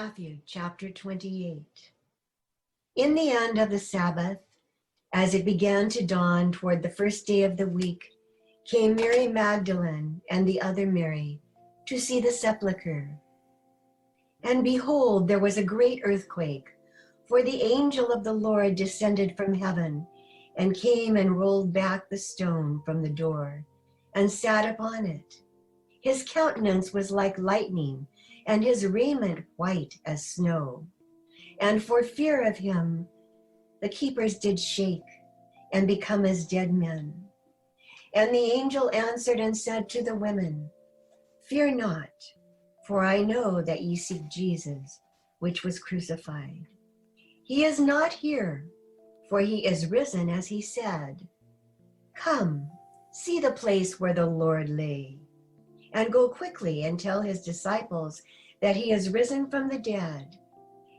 Matthew chapter 28. In the end of the Sabbath, as it began to dawn toward the first day of the week, came Mary Magdalene and the other Mary to see the sepulchre. And behold, there was a great earthquake, for the angel of the Lord descended from heaven and came and rolled back the stone from the door and sat upon it. His countenance was like lightning, and his raiment white as snow. And for fear of him, the keepers did shake and become as dead men. And the angel answered and said to the women, Fear not, for I know that ye seek Jesus, which was crucified. He is not here, for he is risen as he said. Come, see the place where the Lord lay, and go quickly and tell his disciples that he is risen from the dead.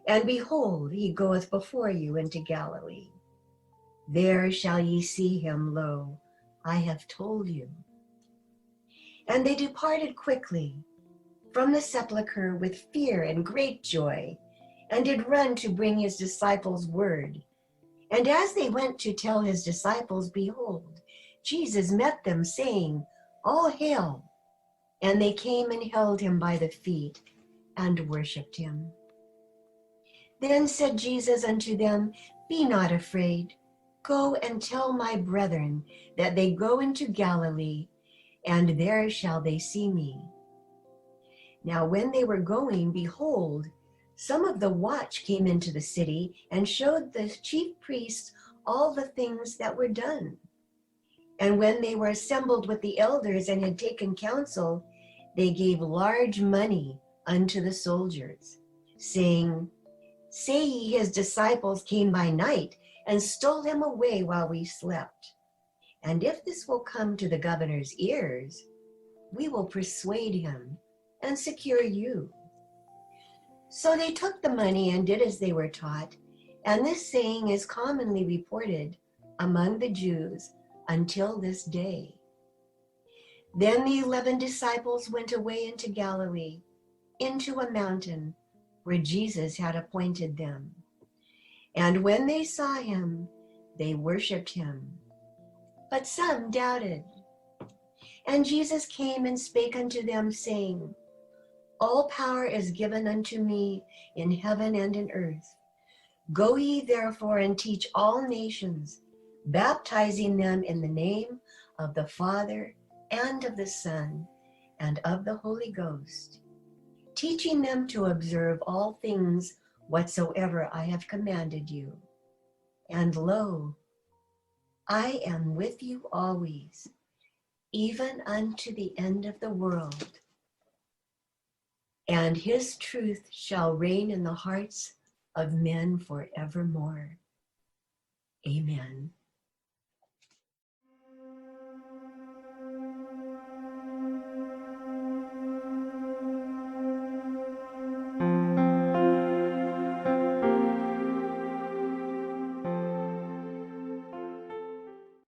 And behold, he goeth before you into Galilee. There shall ye see him, lo, I have told you. And they departed quickly from the sepulchre with fear and great joy, and did run to bring his disciples word. And as they went to tell his disciples, behold, Jesus met them, saying, All hail! And they came and held him by the feet and worshipped him. Then said Jesus unto them, Be not afraid. Go and tell my brethren that they go into Galilee, and there shall they see me. Now when they were going, behold, some of the watch came into the city and showed the chief priests all the things that were done. And when they were assembled with the elders and had taken counsel, they gave large money unto the soldiers, saying, Say ye his disciples came by night and stole him away while we slept. And if this will come to the governor's ears, we will persuade him and secure you. So they took the money and did as they were taught, and this saying is commonly reported among the Jews until this day. Then the 11 disciples went away into Galilee, into a mountain where Jesus had appointed them. And when they saw him, they worshipped him. But some doubted. And Jesus came and spake unto them, saying, All power is given unto me in heaven and in earth. Go ye therefore and teach all nations, baptizing them in the name of the Father and of the Son and of the Holy Ghost, teaching them to observe all things whatsoever I have commanded you. And lo, I am with you always, even unto the end of the world. And his truth shall reign in the hearts of men forevermore. Amen.